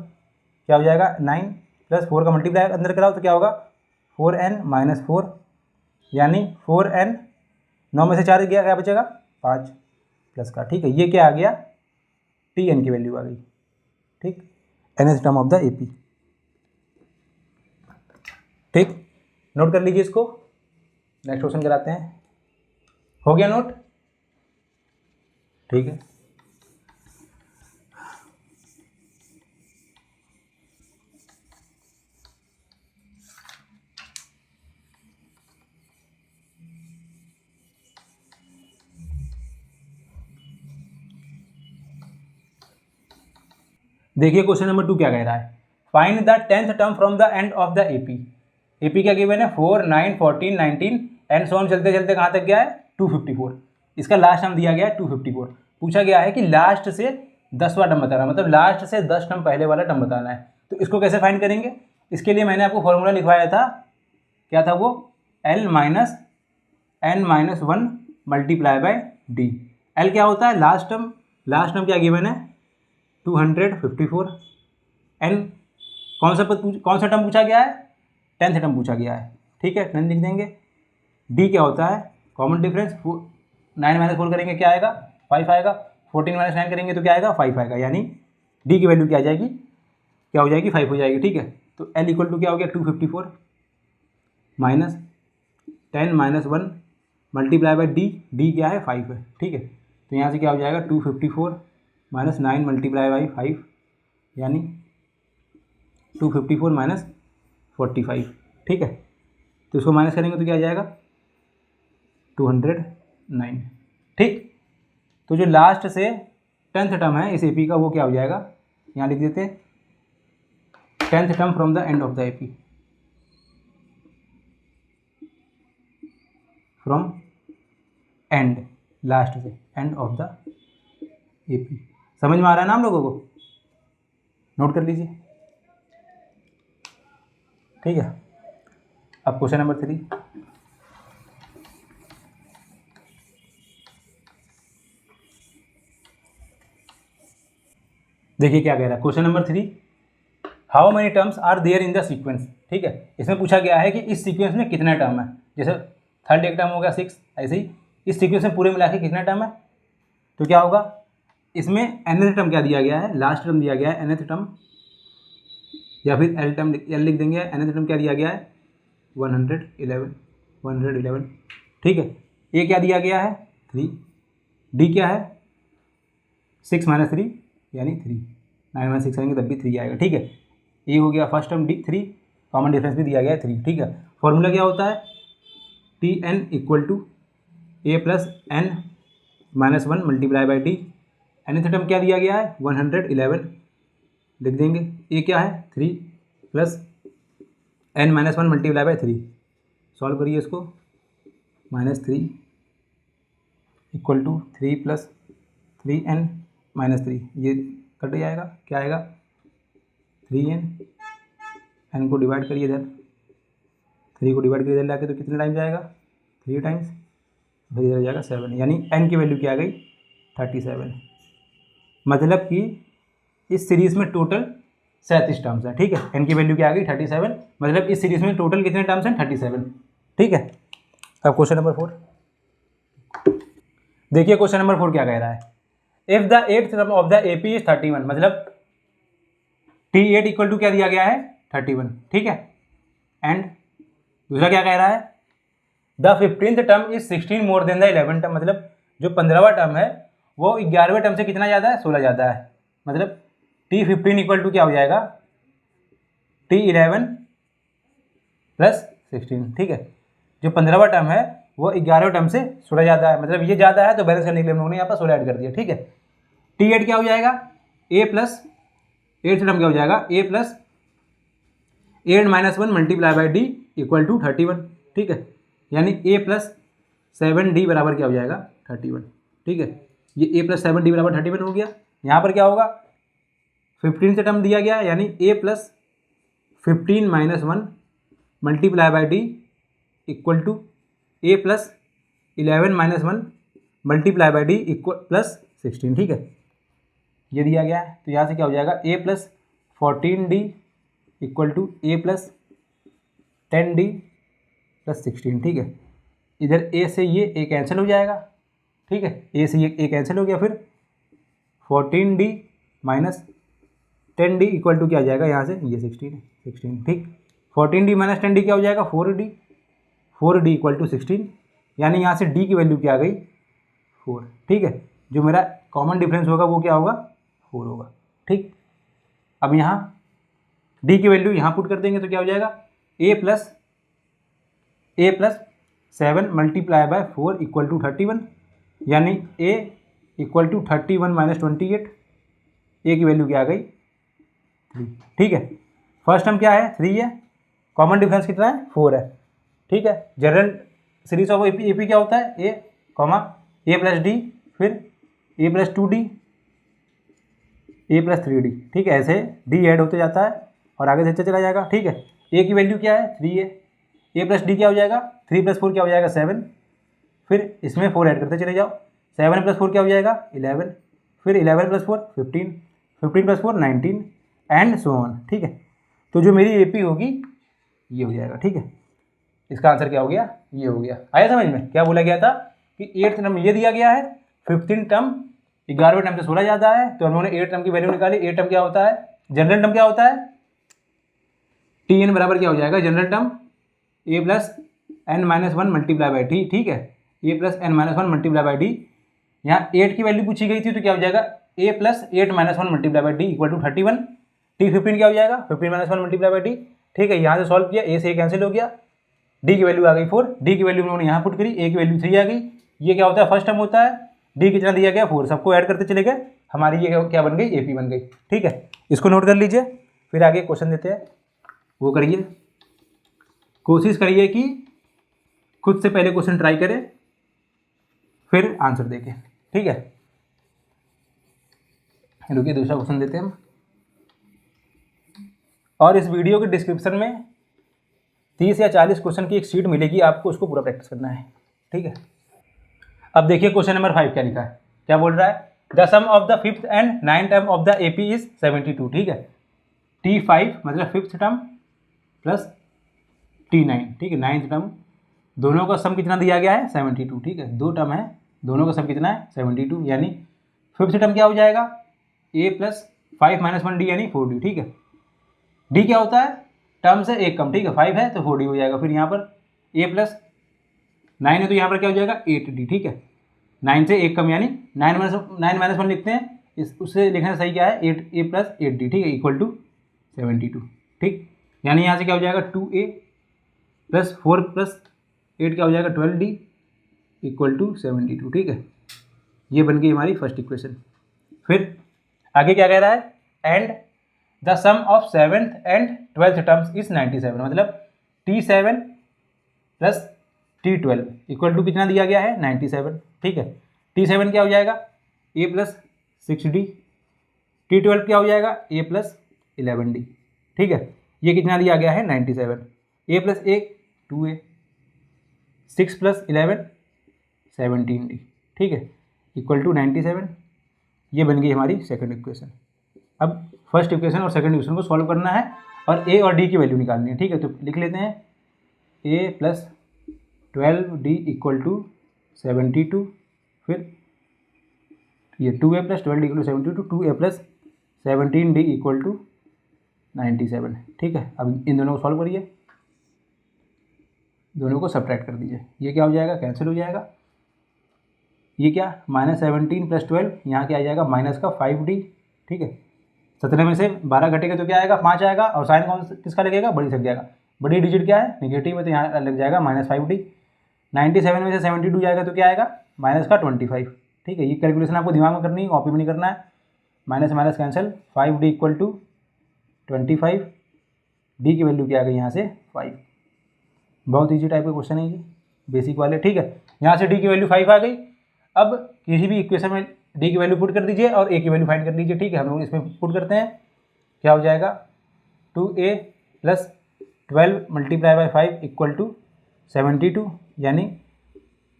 क्या हो जाएगा 9 प्लस 4 का मल्टीप्लाई अंदर कराओ तो क्या होगा 4n माइनस 4 यानी 4n, 9 में से 4 गया क्या बचेगा 5 प्लस का, ठीक है। ये क्या आ गया टी एन की वैल्यू आ गई, ठीक, nth term of the AP, ठीक। नोट कर लीजिए इसको, नेक्स्ट क्वेश्चन कराते हैं। हो गया नोट, ठीक है। देखिए क्वेश्चन नंबर 2 क्या कह रहा है, find the 10th term from the end of the AP. AP क्या गिवन है 4 9 14 19 एंड सो ऑन चलते चलते कहाँ तक गया है 254। इसका लास्ट टर्म दिया गया है 254। पूछा गया है कि लास्ट से 10वां टर्म बताना, मतलब लास्ट से 10 टर्म पहले वाला टर्म बताना है। तो इसको कैसे फाइंड करेंगे, इसके लिए मैंने आपको फॉर्मूला लिखवाया था, क्या था वो l minus n minus 1 multiply by d. L क्या होता है लास्ट टर्म क्या गिवन है 254। एन कौन सा टर्म पूछा गया है 10th टर्म पूछा गया है, ठीक है 10 लिख देंगे। डी क्या होता है कॉमन डिफरेंस, 9 माइनस 4 करेंगे क्या आएगा 5 आएगा, 14 माइनस 9 करेंगे तो क्या आएगा 5 आएगा, यानी डी की वैल्यू क्या आ जाएगी, क्या हो जाएगी 5 हो जाएगी, ठीक है। तो एल इक्वल टू क्या हो गया 254 minus 10 minus 1 multiply by D, D क्या है 5 है, ठीक है। तो यहाँ से क्या हो जाएगा 254 माइनस 9 मल्टीप्लाई बाई 5 यानी 254 माइनस 45, ठीक है। तो इसको माइनस करेंगे तो क्या आ जाएगा 209, ठीक। तो जो लास्ट से 10th टर्म है इस एपी का वो क्या हो जाएगा, यहाँ लिख देते हैं 10th term from the end of the AP, from and, last से एंड ऑफ द एपी। समझ में आ रहा है ना हम लोगों को, नोट कर लीजिए, ठीक है। अब क्वेश्चन नंबर 3, देखिए क्या कह रहा है question number 3, how many terms are there in the sequence, ठीक है। इसमें पूछा गया है कि इस सीक्वेंस में कितना टर्म है, जैसे थर्ड एक टर्म हो गया 6, ऐसे ही इस सीक्वेंस में पूरे मिला के कितना टर्म है तो क्या होगा, इसमें nth टर्म क्या दिया गया है, लास्ट टर्म दिया गया है nth टर्म, या फिर एल टर्म एल लिख देंगे, nth टर्म क्या दिया गया है 111, ठीक है। ए क्या दिया गया है 3, डी क्या है 6 - 3 यानी 3, 9 - 6 करेंगे तब भी 3 आएगा, ठीक है। ए हो गया first term, D 3, common difference भी दिया गया है 3, ठीक है। फॉर्मूला क्या होता है, t n equal to a plus n minus 1 multiply by d. nth term क्या दिया गया है 111, लिख देंगे। ए क्या है 3 plus n - 1 multiply by 3, solve करिए इसको, -3 इक्वल टू 3 प्लस 3n -3, ये कट जाएगा, क्या आएगा 3n, n को डिवाइड करिए इधर, 3 को डिवाइड करिए इधर लाके तो कितने टाइम जाएगा 3 टाइम्स, फिर इधर जाएगा 7, यानी n की वैल्यू क्या आ गई 37। मतलब कि इस सीरीज़ में टोटल 37 टर्म्स हैं, ठीक है। n की वैल्यू क्या आ गई 37, मतलब इस सीरीज़ में टोटल कितने टर्म्स हैं 37, ठीक है। अब क्वेश्चन नंबर 4 देखिए, क्वेश्चन नंबर 4 क्या कह रहा है, if the eighth term of the AP is 31, मतलब T8 इक्वल टू क्या दिया गया है 31, ठीक है। एंड दूसरा क्या कह रहा है, the 15th term is 16 more than the 11th term, मतलब जो 15वां टर्म है वो 11वें टर्म से कितना ज़्यादा है 16 ज़्यादा है। मतलब T15 इक्वल टू क्या हो जाएगा T11 प्लस 16, ठीक है। जो 15वां टर्म है वो 11वें टर्म से 16 ज़्यादा है, मतलब ये ज़्यादा है तो बैलेंस करने के लिए हम लोगों ने यहाँ पर 16 ऐड कर दिया, ठीक है। T8 क्या हो जाएगा ए प्लस 8th टर्म क्या हो जाएगा ए plus 8 - 1 multiply by d equal to 31, ठीक है। यानी ए प्लस 7d बराबर क्या हो जाएगा 31, ठीक है। ये ए प्लस 7d बराबर 31 हो गया। यहाँ पर क्या होगा 15 से टर्म दिया गया, यानी a plus 15 - 1 multiply by d equal to a plus 11 - 1 multiply by d equal plus 16, ठीक है। ये दिया गया है तो यहाँ से क्या हो जाएगा ए plus 14d equal to a plus 10d plus 16, ठीक है। इधर ए से ये ए कैंसिल हो जाएगा, ठीक है। ए से ये ए कैंसिल हो गया, फिर 14d minus 10d equal to क्या आ जाएगा यहाँ से ये 16, ठीक। 14d माइनस 10d क्या हो जाएगा 4d इक्वल टू 16, यानी यहाँ से d की वैल्यू क्या आ गई 4, ठीक है। जो मेरा कॉमन डिफरेंस होगा वो क्या होगा 4 होगा, ठीक। अब यहाँ d की वैल्यू यहाँ पुट कर देंगे तो क्या हो जाएगा ए plus 7 multiply by 4 equal to 31, यानी a equal to 31 minus 28, a की वैल्यू क्या आ गई 3, ठीक है। फर्स्ट टर्म क्या है 3 है, कॉमन डिफरेंस कितना है 4 है, ठीक है। जनरल सीरीज ऑफ एपी क्या होता है ए प्लस डी, फिर a plus 2d, A plus 3d, ठीक है। ऐसे डी ऐड होते जाता है और आगे से चला जाएगा, ठीक है। ए की वैल्यू क्या है 3 है, ए प्लस डी क्या हो जाएगा 3 + 4 क्या हो जाएगा 7, फिर इसमें 4 ऐड करते चले जाओ, 7 + 4 क्या हो जाएगा 11, फिर 11 + 4 15, 15 + 4 19 एंड सो ऑन, ठीक है। तो जो मेरी एपी होगी ये हो जाएगा, ठीक है। इसका आंसर क्या हो गया ये हो गया। आया समझ में क्या बोला गया था कि 8th टर्म ये दिया गया है, 15 टर्म 11वें टर्म से 16 ज़्यादा है, तो उन्होंने 8 टर्म की वैल्यू निकाली। 8 टर्म क्या होता है जनरल टर्म क्या होता है Tn बराबर क्या हो जाएगा general term a plus n - 1 multiply by d, ठीक है। A plus n - 1 multiply by d, यहाँ 8 की वैल्यू पूछी गई थी तो क्या हो जाएगा ए plus 8 - 1 multiply by d equal to 31, T15 क्या हो जाएगा 15 - 1 मल्टीप्लाई बाई डी, ठीक है। यहाँ से सॉल्व किया, ए से कैंसिल हो गया, डी की वैल्यू आ गई 4, डी की वैल्यू उन्होंने यहाँ पुट करी, ए की वैल्यू 3 आ गई। ये क्या होता है फर्स्ट टर्म होता है, डी कितना दिया गया 4, सबको ऐड करते चले गए, हमारी ये क्या बन गई एपी बन गई, ठीक है। इसको नोट कर लीजिए, फिर आगे क्वेश्चन देते हैं, वो करिए, कोशिश करिए कि खुद से पहले क्वेश्चन ट्राई करें फिर आंसर देखें, ठीक है। रुकिए दूसरा क्वेश्चन देते हैं हम, और इस वीडियो के डिस्क्रिप्शन में 30 या 40 क्वेश्चन की एक शीट मिलेगी, आपको उसको पूरा प्रैक्टिस करना है, ठीक है। अब देखिए क्वेश्चन नंबर 5 क्या लिखा है, क्या बोल रहा है, the sum of the 5th and 9th term of the AP is 72, ठीक है। T5 मतलब 5th टर्म प्लस T9, ठीक है। 9th टर्म, दोनों का सम कितना दिया गया है 72, ठीक है। दो टर्म है, दोनों का सम कितना है 72, यानी फिफ्थ टर्म क्या हो जाएगा, ए प्लस 5 माइनस 1d यानी 4d, ठीक है। डी क्या होता है, टर्म से एक कम, ठीक है, 5 है तो 4d हो जाएगा। फिर यहाँ पर ए प्लस 9 है तो यहाँ पर क्या हो जाएगा 8d, ठीक है। 9 से एक कम यानी 9 माइनस 1 लिखते हैं, इस उससे लिखना सही क्या है, 8a प्लस 8d, ठीक है, इक्वल टू 72, ठीक। यानी यहाँ से क्या हो जाएगा 2a प्लस 4 प्लस 8 क्या हो जाएगा 12d इक्वल टू 72, ठीक है। ये बन गई हमारी फर्स्ट इक्वेशन। फिर आगे क्या कह रहा है, and the sum of 7th and 12th terms is 97, मतलब T7 plus T12 equal to कितना दिया गया है 97, ठीक है। T7 क्या हो जाएगा a प्लस 6d, T12 क्या हो जाएगा a प्लस 11d, ठीक है। ये कितना दिया गया है 97, a plus 1 2a, 6 plus 11 17d, ठीक है, इक्वल टू 97। ये बन गई हमारी सेकंड इक्वेशन। अब फर्स्ट इक्वेशन और सेकंड इक्वेशन को सॉल्व करना है और a और d की वैल्यू निकालनी है, ठीक है। तो लिख लेते हैं a plus 12d equal to 72, फिर ये 2a plus 12d equal to 72, 2a plus 17d equal to 97, ठीक है। अब इन दोनों को सॉल्व करिए, दोनों को सब्ट्रैक्ट कर दीजिए, ये क्या हो जाएगा कैंसिल हो जाएगा। ये क्या -17 प्लस 12, यहाँ क्या आ जाएगा माइनस का 5d, ठीक है। 17 में से 12 घटेगा तो क्या आएगा 5 आएगा, और साइन कौन किसका लगेगा बड़ी संख्या का, बड़ी डिजिट क्या है नेगेटिव है तो यहाँ लग जाएगा -5d। 97 में से 72 जाएगा तो क्या आएगा माइनस का 25, ठीक है। ये कैलकुलेशन आपको दिमाग में करनी है, कॉपी में नहीं करना है। Minus minus cancel, 5d equal to 25, d की वैल्यू क्या आ गई यहाँ से 5। बहुत ईजी टाइप का क्वेश्चन है ये, बेसिक वाले, ठीक है। यहाँ से डी की वैल्यू 5 आ गई। अब किसी भी इक्वेशन में डी की वैल्यू पुट कर दीजिए और ए की वैल्यू फाइंड कर लीजिए, ठीक है। हम लोग इसमें पुट करते हैं, क्या हो जाएगा 2a plus 12 multiply by 5 equal to 72, यानी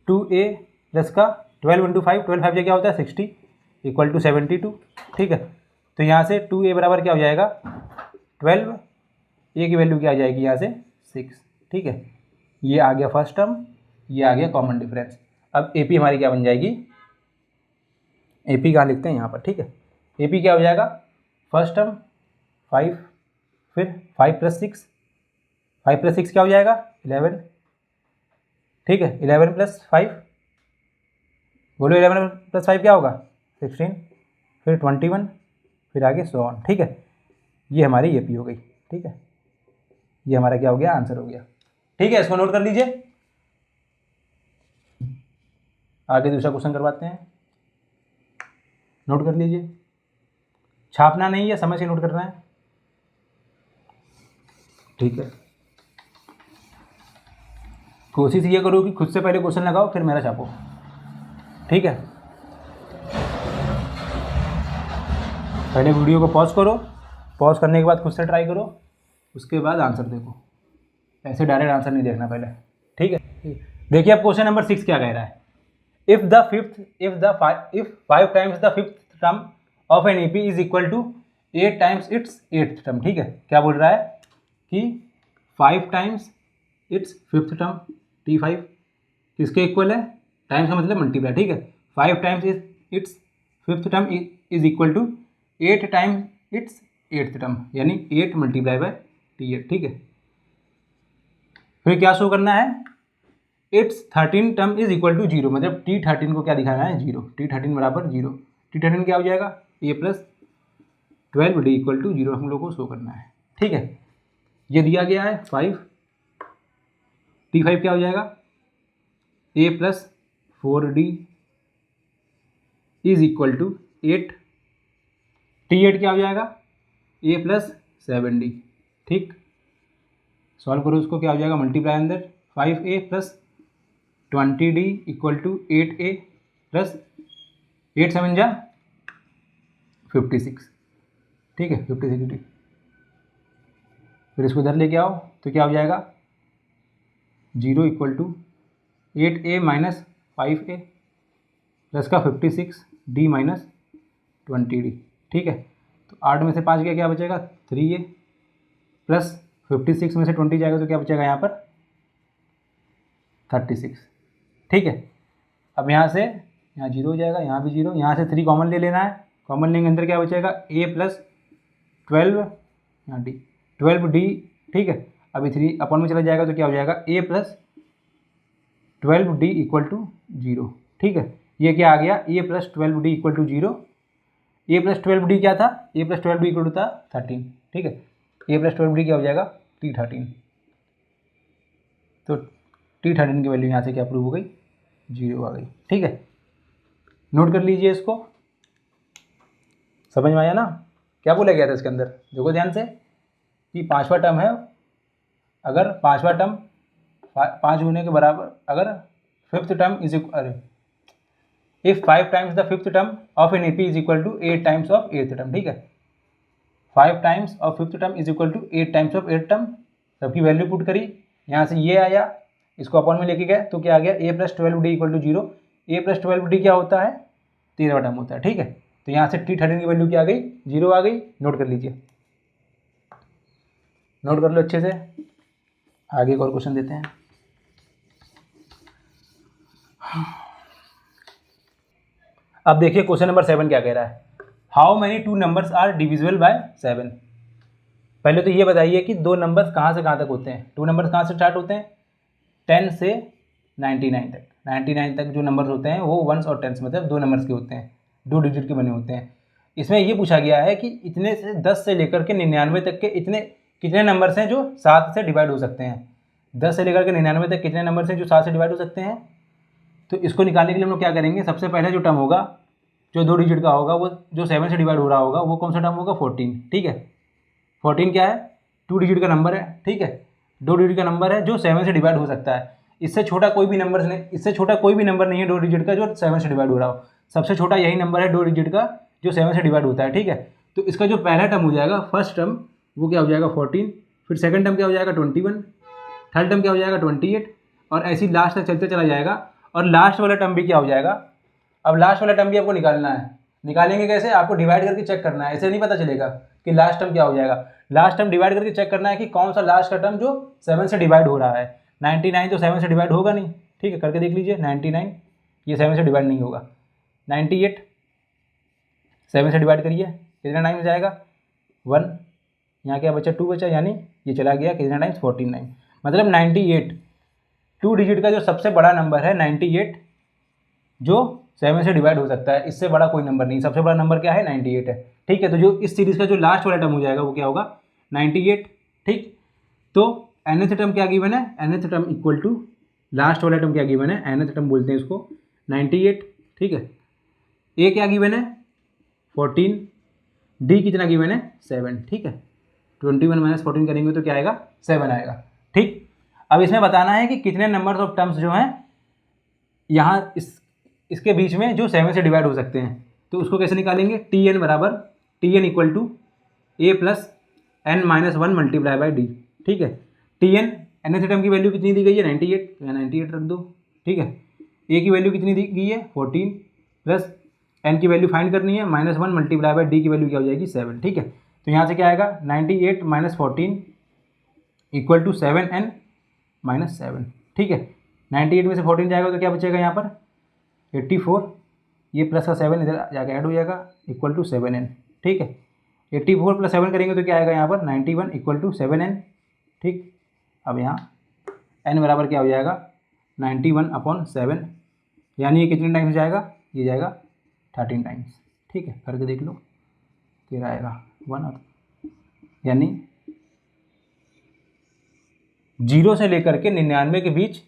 2a प्लस का 12 इंटू 5, 12 5 क्या होता है 60 इक्वल टू 72, ठीक है। तो यहाँ से 2a बराबर क्या हो जाएगा 12, a की वैल्यू क्या आ जाएगी यहाँ से 6, ठीक है। ये आ गया फर्स्ट टर्म, ये आ गया कॉमन डिफरेंस। अब ए पी हमारी क्या बन जाएगी, ए पी कहाँ लिखते हैं यहाँ पर, ठीक है। ए पी क्या हो जाएगा फर्स्ट टर्म 5, फिर 5 प्लस 6, 5 प्लस 6 क्या हो जाएगा 11, ठीक है। 11 प्लस 5, बोलो 11 प्लस 5 क्या होगा 16, फिर 21, फिर आगे सो ऑन, ठीक है। ये हमारी ए पी हो गई, ठीक है। ये हमारा क्या हो गया आंसर हो गया, ठीक है। इसको नोट कर लीजिए। आगे दूसरा क्वेश्चन करवाते हैं, नोट कर लीजिए, छापना नहीं है, समझ के नोट करना है, ठीक है। कोशिश ये करो कि खुद से पहले क्वेश्चन लगाओ फिर मेरा छापो, ठीक है। पहले वीडियो को पॉज करो, पॉज करने के बाद खुद से ट्राई करो, उसके बाद आंसर देखो, ऐसे डायरेक्ट आंसर नहीं देखना पहले, ठीक है। देखिए अब क्वेश्चन नंबर 6 क्या कह रहा है, if 5 times the fifth term of an AP is equal to 8 times its 8th term, ठीक है। क्या बोल रहा है कि 5 times its fifth term T5 किसके इक्वल है, टाइम्स का मतलब मल्टीप्लाई, ठीक है। 5 times its fifth term is equal to 8 times its 8th term, यानी 8 मल्टीप्लाई बाय T8, ठीक है। फिर क्या शो करना है, its 13 term is equal to 0, मतलब T13 को क्या दिखाना है 0, T13 बराबर 0, T13 क्या हो जाएगा a plus 12d equal to 0 हम लोग को शो करना है, ठीक है। ये दिया गया है 5, T5 क्या हो जाएगा a plus 4d is equal to 8, T8 क्या हो जाएगा a प्लस 7d, ठीक। सॉल्व करो उसको, क्या हो जाएगा मल्टीप्लाई अंदर 5a plus 20d equal to 8a plus 8 7 जा 56, ठीक है 56d। फिर इसको इधर लेके आओ तो क्या हो जाएगा 0 equal to 8a minus 5a plus का 56d माइनस 20d, ठीक है। तो 8 में से 5 गया, क्या बचेगा 3a प्लस 56 में से 20 जाएगा तो क्या बचेगा यहाँ पर 36, ठीक है। अब यहाँ से यहाँ 0 हो जाएगा, यहाँ भी 0, यहाँ से 3 कॉमन ले लेना है, कॉमन लेंगे अंदर क्या बचेगा a प्लस 12 यहाँ d 12d, ठीक है। अभी 3 अपन में चला जाएगा तो क्या हो जाएगा a plus 12d equal to 0, ठीक है। ये क्या आ गया a plus 12d equal to 0, a plus 12d क्या था, a plus 12d equal to था 13, ठीक है। a प्लस 12d क्या हो जाएगा t13, तो t13 की वैल्यू यहाँ से क्या प्रूव हो गई 0 आ गई, ठीक है। नोट कर लीजिए इसको, समझ में आया ना क्या बोला गया था इसके अंदर, देखो ध्यान से कि पांचवा टर्म है, अगर पांचवा टर्म 5 होने के बराबर, अगर फिफ्थ टर्म इज अरे if 5 times the fifth term of an AP is equal to 8 times of eighth term, ठीक है। 5 times of fifth term is equal to 8 times of eighth term, सबकी वैल्यू पुट करी, यहाँ से ये आया, इसको अपॉन में लेके गए तो क्या आ गया a plus 12d equal to 0, a plus 12d क्या होता है 13वां टर्म होता है, ठीक है। तो यहाँ से t13 की वैल्यू क्या आ गई 0 आ गई, नोट कर लीजिए, नोट कर लो अच्छे से। आगे एक और क्वेश्चन देते हैं। अब देखिए क्वेश्चन नंबर 7 क्या कह रहा है, how many 2 numbers are divisible by 7। पहले तो ये बताइए कि 2 नंबर्स कहाँ से कहाँ तक होते हैं, 2 नंबर्स कहाँ से स्टार्ट होते हैं 10 से 99 तक, 99 तक जो नंबर्स होते हैं वो वंस और टेंस मतलब 2 नंबर्स के होते हैं, 2 डिजिट के बने होते हैं। इसमें ये पूछा गया है कि इतने से 10 से लेकर के 99 तक के इतने कितने नंबर्स हैं जो 7 से डिवाइड हो सकते हैं, 10 से लेकर के 99 तक कितने नंबर्स हैं जो 7 से डिवाइड हो सकते हैं। तो इसको निकालने के लिए हम लोग क्या करेंगे, सबसे पहले जो टर्म होगा जो 2 डिजिट का होगा वो जो 7 से डिवाइड हो रहा होगा वो कौन सा टर्म होगा 14, ठीक है। 14 क्या है 2 डिजिट का नंबर है, ठीक है, 2 डिजिट का नंबर है जो 7 से डिवाइड हो सकता है। इससे छोटा कोई भी नंबर नहीं, इससे छोटा कोई भी नंबर नहीं है 2 डिजिट का जो 7 से डिवाइड हो रहा हो, सबसे छोटा यही नंबर है 2 डिजिट का जो 7 से डिवाइड होता है, ठीक है। तो इसका जो पहला टर्म हो जाएगा फर्स्ट टर्म वो क्या हो जाएगा 14, फिर सेकंड टर्म क्या हो जाएगा 21, थर्ड टर्म क्या हो जाएगा 28, और ऐसी लास्ट तक चलते चला जाएगा। और लास्ट वाला टर्म भी क्या हो जाएगा, अब लास्ट वाला टर्म भी आपको निकालना है, निकालेंगे कैसे, आपको डिवाइड करके चेक करना है, ऐसे नहीं पता चलेगा कि लास्ट टर्म क्या हो जाएगा, लास्ट टर्म डिवाइड करके चेक करना है कि कौन सा लास्ट का टर्म जो 7 से डिवाइड हो रहा है। 99 तो 7 से डिवाइड होगा नहीं, ठीक है, करके देख लीजिए 99 ये 7 से डिवाइड नहीं होगा, 98 7 से डिवाइड करिए कितना टाइम हो जाएगा 1, यहाँ क्या बचा 2 बचा, यानी ये चला गया कितना टाइम्स 49, मतलब 98 2 डिजिट का जो सबसे बड़ा नंबर है 98 जो 7 से डिवाइड हो सकता है, इससे बड़ा कोई नंबर नहीं, सबसे बड़ा नंबर क्या है 98 है, ठीक है। तो जो इस सीरीज़ का जो लास्ट वाला टर्म हो जाएगा वो क्या होगा 98, ठीक। तो nth टर्म क्या गिवन है, nth term equal to last वाला टर्म क्या गिवन है, nth टर्म बोलते हैं इसको 98, ठीक है। a क्या गिवन है 14, d कितना गिवन है 7, ठीक है। 21 माइनस 14 करेंगे तो क्या आएगा 7 आएगा, ठीक। अब इसमें बताना है कि कितने नंबर्स ऑफ टर्म्स जो हैं यहाँ इसके बीच में जो 7 से डिवाइड हो सकते हैं, तो उसको कैसे निकालेंगे, Tn बराबर Tn equal to a plus n minus 1 multiply by d, ठीक है। Tn nth टर्म की वैल्यू कितनी दी गई है 98, तो यहाँ 98 रख दो, ठीक है। a की वैल्यू कितनी दी गई है 14 प्लस n की वैल्यू फाइंड करनी है माइनस 1 मल्टीप्लाई बाई डी की वैल्यू क्या हो जाएगी 7, ठीक है। तो यहाँ से क्या आएगा 98 minus 14 equal to 7n minus 7, ठीक है। 98 में से 14 जाएगा तो क्या बचेगा यहाँ पर 84, ये प्लस का 7 इधर जाके ऐड हो जाएगा इक्वल टू 7n, ठीक है। 84 प्लस 7 करेंगे तो क्या आएगा यहाँ पर 91 इक्वल टू 7n, ठीक। अब यहाँ n बराबर क्या हो जाएगा 91 अपॉन 7, यानी ये कितने टाइम्स जाएगा, ये जाएगा 13 टाइम्स, ठीक है, करके देख लो तेरा आएगा 1, और यानी 0 से लेकर के 99 के बीच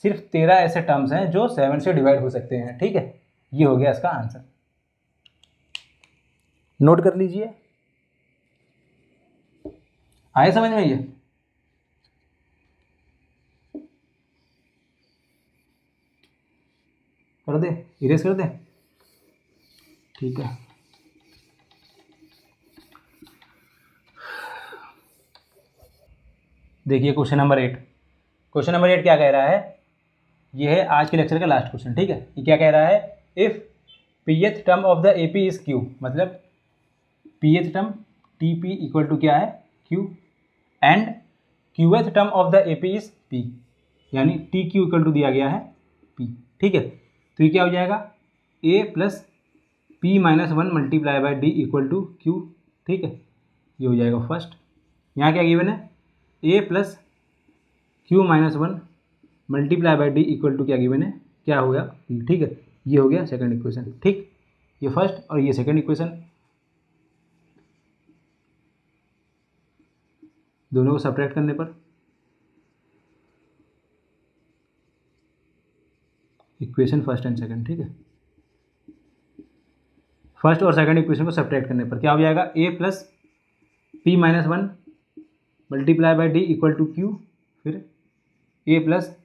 सिर्फ 13 ऐसे टर्म्स हैं जो 7 से डिवाइड हो सकते हैं, ठीक है। ये हो गया इसका आंसर, नोट कर लीजिए, आए समझ में, ये कर दे, इरेज कर दे, ठीक है। देखिए क्वेश्चन नंबर 8, क्वेश्चन नंबर 8 क्या कह रहा है, ये है आज के लेक्चर का लास्ट क्वेश्चन, ठीक है। ये क्या कह रहा है, if pth term of the AP is Q, मतलब pth term TP equal to क्या है Q, and qth term of the AP is P, यानी TQ इक्वल टू दिया गया है P, ठीक है। तो ये क्या हो जाएगा ए plus P minus one multiply by D equal to Q. ठीक है, ये हो जाएगा फर्स्ट। यहाँ क्या गिवन है, a plus Q minus one multiply by D equal to क्या गिवन है, क्या हो गया पी। ठीक है, ये हो गया सेकंड इक्वेशन। ठीक, ये फर्स्ट और ये सेकंड इक्वेशन, दोनों को सब्ट्रैक्ट करने पर इक्वेशन फर्स्ट एंड सेकंड। ठीक है, फर्स्ट और सेकंड इक्वेशन को सब्ट्रैक्ट करने पर क्या हो जाएगा, ए plus P minus one multiply by D equal to q, फिर a plus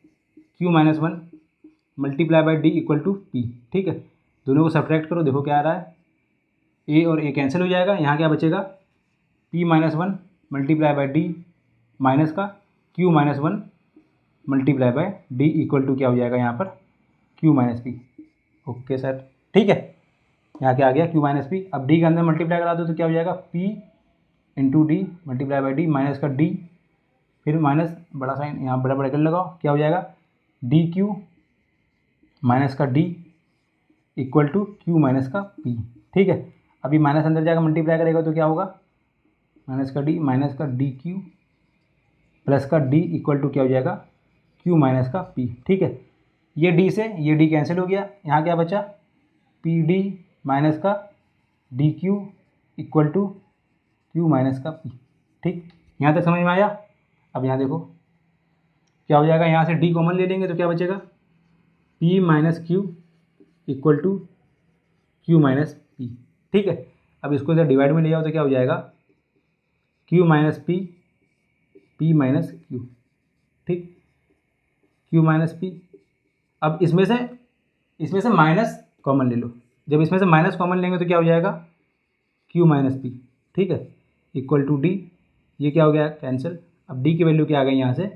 Q minus one multiply by D equal to p. ठीक है, दोनों को सब्ट्रैक्ट करो, देखो क्या आ रहा है, ए और ए कैंसिल हो जाएगा, यहाँ क्या बचेगा, p minus one multiply by d minus का q minus one multiply by D equal to क्या हो जाएगा यहाँ पर, q minus p. Okay sir, ठीक है, यहाँ क्या आ गया, क्यू माइनस पी। अब डी के अंदर मल्टीप्लाई करा दो तो क्या हो जाएगा, p into d multiply by d minus का डी, फिर माइनस बड़ा साइन यहाँ बड़ा ब्रैकेट लगाओ, क्या हो जाएगा, डी क्यू माइनस का d equal to q minus का पी। ठीक है, अभी माइनस अंदर जाएगा मल्टीप्लाई करेगा तो क्या होगा, माइनस का डी माइनस का डी क्यू प्लस का डी इक्वल टू क्या हो जाएगा, क्यू माइनस का पी। ठीक है, ये डी से ये डी कैंसिल हो गया, यहाँ क्या बचा, पी डी माइनस का d q equal to q minus का पी। ठीक, यहाँ तक समझ में आया। अब यहाँ देखो क्या हो जाएगा, यहाँ से डी कॉमन ले लेंगे तो क्या बचेगा, p minus q equal to q minus p. ठीक है, अब इसको इधर डिवाइड में ले जाओ तो क्या हो जाएगा, Q minus P, P minus Q. ठीक, क्यू माइनस पी। अब इसमें से माइनस कॉमन ले लो, जब इसमें से माइनस कॉमन लेंगे तो क्या हो जाएगा, क्यू माइनस पी। ठीक है, इक्वल टू डी, ये क्या हो गया कैंसिल। अब डी की वैल्यू क्या आ गई यहाँ से,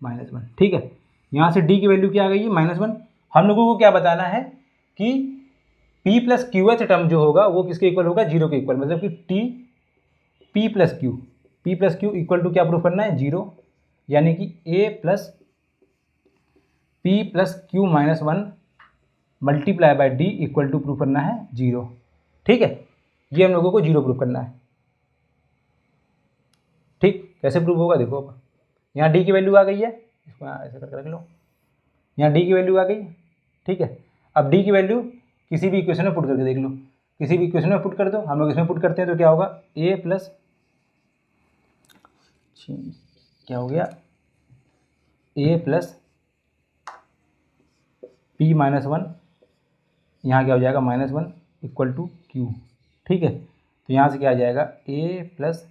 माइनस वन। ठीक है, यहाँ से डी की वैल्यू क्या आ गई है, माइनस वन। हम लोगों को क्या बताना है कि P plus Q H term जो होगा वो किसके इक्वल होगा, जीरो के इक्वल, मतलब कि T P plus Q equal to क्या प्रूफ करना है, जीरो, यानी कि A plus P plus Q minus one multiply by D equal to proof करना है जीरो। ठीक है, ये हम लोगों को जीरो प्रूफ करना है। ठीक, कैसे प्रूफ होगा देखो, अब यहाँ डी की वैल्यू आ गई है, इसको ऐसे करके रख लो, यहाँ डी की वैल्यू आ गई। ठीक है, अब डी की वैल्यू किसी भी इक्वेशन में पुट करके देख लो, किसी भी इक्वेशन में पुट कर दो, हम लोग इसमें पुट करते हैं तो क्या होगा, ए प्लस क्या हो गया, A plus P minus one, यहाँ क्या हो जाएगा minus one equal to Q. ठीक है, तो यहाँ से क्या आ जाएगा, ए plus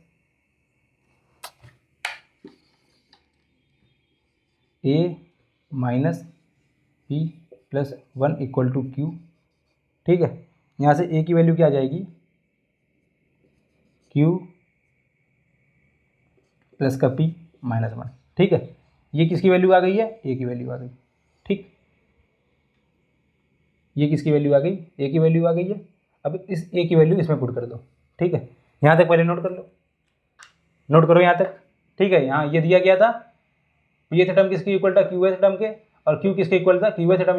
A minus P plus one equal to Q. ठीक है, यहाँ से ए की वैल्यू क्या आ जाएगी, क्यू प्लस का पी माइनस वन। ठीक है, ये किसकी वैल्यू आ गई है, ए की वैल्यू आ गई। ठीक, ये किसकी वैल्यू आ गई, ए की वैल्यू आ गई है। अब इस ए की वैल्यू इसमें पुट कर दो। ठीक है, यहाँ तक पहले नोट कर लो, नोट करो यहाँ तक। ठीक है, यहाँ ये दिया गया था, पी एच टर्म किसके इक्वल था, क्यू एच टर्म के, और क्यू किसके इक्वल था, क्यू एच टर्म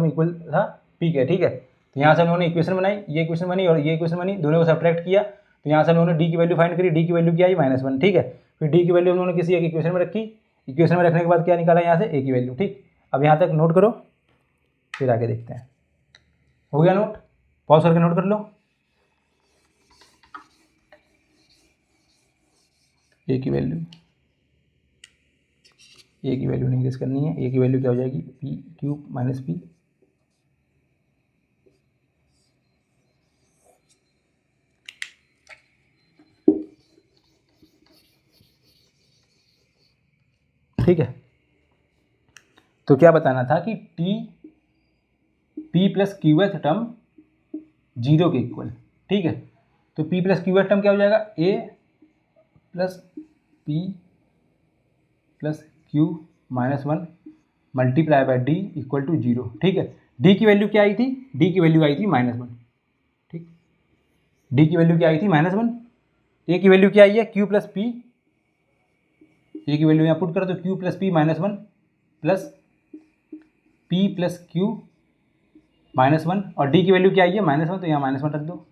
इक्वल था पी के। ठीक है, तो यहाँ से उन्होंने इक्वेशन बनाई, ये इक्वेशन बनी और ये इक्वेशन बनी, दोनों को सब्ट्रैक्ट किया, तो यहाँ से उन्होंने डी की वैल्यू फाइंड करी, डी की वैल्यू क्या आई, माइनस वन। ठीक है, फिर डी की वैल्यू उन्होंने किसी एक इक्वेशन में रखी, इक्वेशन में रखने के बाद क्या निकाला यहाँ से, ए की वैल्यू। ठीक, अब यहाँ तक नोट करो, फिर आगे देखते हैं। हो गया नोट, पॉज करके नोट कर लो। ए की वैल्यू नहीं गेस करनी है, ए की वैल्यू क्या हो जाएगी, पी क्यूब माइनस पी ठीक है, तो क्या बताना था कि T P plus Q H term zero के इक्वल। ठीक है, तो P plus Q H term क्या हो जाएगा, ए plus P plus Q minus one multiply by D equal to zero. ठीक है, डी की वैल्यू क्या आई थी, डी की वैल्यू आई थी माइनस वन। ठीक, डी की वैल्यू क्या आई थी, माइनस वन। ए की वैल्यू क्या आई है, क्यू प्लस पी, ए की वैल्यू यहाँ पुट कर दो, Q plus P minus one plus P plus Q -1 और डी की वैल्यू क्या आई है -1, तो यहाँ -1 रख दो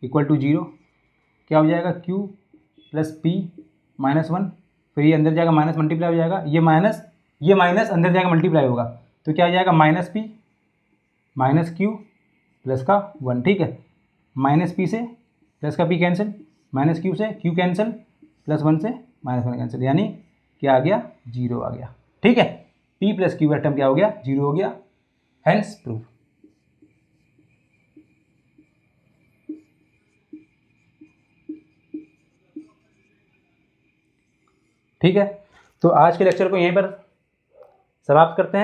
इक्वल टू 0। क्या हो जाएगा q प्लस पी -1, फिर ये अंदर जाएगा माइनस मल्टीप्लाई हो जाएगा, ये माइनस अंदर जाएगा मल्टीप्लाई होगा, तो क्या आ जाएगा -p माइनस q प्लस का 1। ठीक है, -p से प्लस का p कैंसिल, -q से q कैंसिल, +1 से -1 कैंसिल, यानी क्या आ गया 0 आ गया। ठीक है, p प्लस q का टर्म क्या हो गया 0 हो गया, हेंस प्रूफ। ठीक है, तो आज के लेक्चर को यहीं पर समाप्त करते हैं।